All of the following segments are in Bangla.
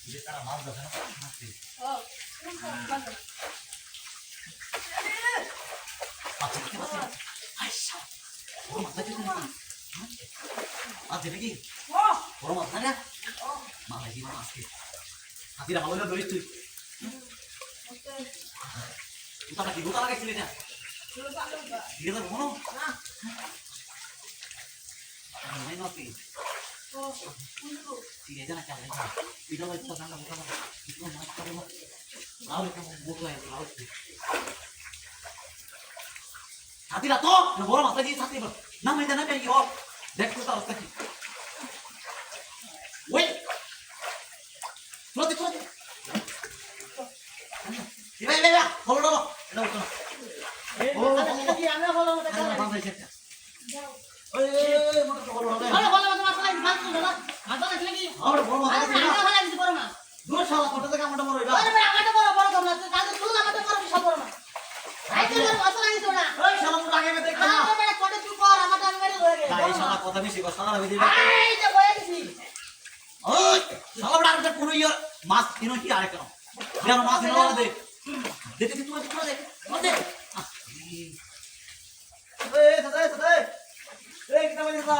যে তারা মাছ ধরে না মাছটি আচ্ছা ও মাছ ধরে না মাছ ধরে কি বড় মাছ না মাছ কি মাছ কি হাতিরা ভালো না ধরিস তুই উতা কি উতা লাগাইছিলি না ঠিক আছে বলো না নাই নতি ঠিক আছে না চালে এটা হচ্ছে কথা না কথা এটা মাছ করে না আও এটা বুকলাই আও হাতিরা তো বড় মাছ কি ছাতি না মেদা না পেই ও দেখো তো অবস্থা কি ওই চলতে চলতে এই বে বে হলো হলো এটা উঠো ও এটা কি আমরা হলো মত করে বাঁধাই সেটা ওই মত তো হলো হবে আরে হলো মত মাছ লাগি মাছ তো না মাছ লাগি লাগি আরে বড় মাছ লাগি না হলো লাগি বড় না দূর শালা কত থেকে আমাটা বড় এটা আরে আমাটা বড় কম না তাহলে তুই আমাটা বড় বিশাল বড় না আই তো মাছ লাগি তো না ওই শালা মুখ আগে দেখ না আরে কত চুপ কর আমাটা আমি মেরে ধরে গেল এই শালা কথা বেশি কথা না বেশি এই যে বয়ে গেছি ওই শালা বড় আর কোন ইয়া মাছ কিনো কি আরে কেন যেন মাছ কিনো দে দেখে তুই তোমার দে দে এই দাদা দাদা এই কিটা বাজে না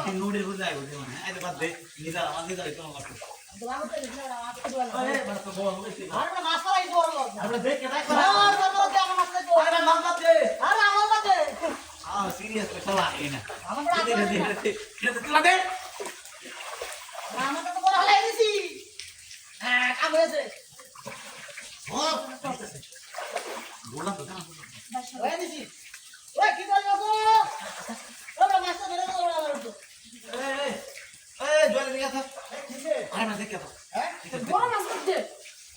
এই নোডে হয়ে যায় ওই মানে এই বাদ দে নিদা আমাদের যাই কোন কথা দোয়াতে নিদা আমাদের দোয়া এই বড় তো বড় হইছে আরে মাছ খাই বড় আমরা দেখ কেটা করে আর বড় দে আমার মাছ দে আরে মাছ দে আরে আমার মাছ দে সিরিয়াস তো শালা এই না আমরা দে তুই দে আমাকে তো বড় হলাই দিছি হ্যাঁ কাম হয়েছে ও বললাম তো না ওই দিছি ওই কি বলবো গো ওরা মাছটা ধরে তো ওরা বলতো এই জলে নিয়ে আসো আরে না দেখে তো হ্যাঁ বড় মাছ দে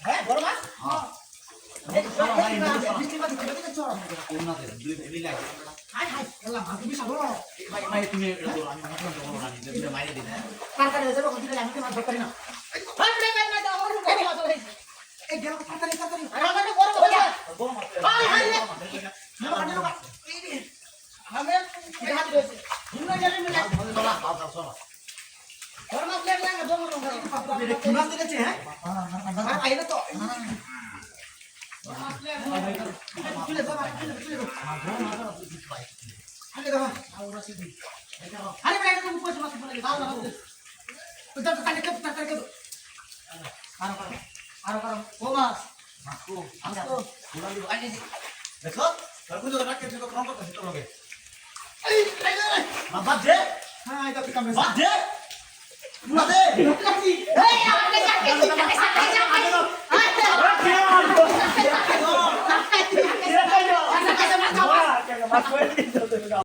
হ্যাঁ বড় মাছ হ্যাঁ এই সারা ভাই বৃষ্টি মাছ খেতে দিচ্ছ কোন না দে দুই ভেলি লাগে হাই হাই আল্লাহ মাছ বিশাল বড় ভাই ভাই তুমি এটা তো আমি মাছ তো বড় না দিলে মাইরে দিই কার কার যাবে কোন দিলে আমি তো মাছ ধরতে না ভাই ভাই ভাই দাও আমার উপরে মাছ হইছে এই গেল তাড়াতাড়ি তাড়াতাড়ি আরে আমাকে বড় মাছ বড় মাছ হাই হাই আমি এটা হাত দিয়েছি ইন্না গেলে মিলে বলে বাবা দাও চলো বড় মাছ লেগে না বড় মাছ এটা কি মাছ দিয়েছে হ্যাঁ আইলে তো মাছ লেগে চলে যাও চলে যাও আরে দাও আউরা সিধি আরে ভাই এটা উপর মাছ বলে দাও দাও তো দাও কাটে কাটে আরো ও মাছ মাছকো আমরা তো পুরা দিব আই দেখো তরমুজ রাখতে তো কম করতে তো লগে এই বাবা দে হ্যাঁ এটা কি কাম রে বাবা দে পুরা দে এই আপনি কাটে কাটে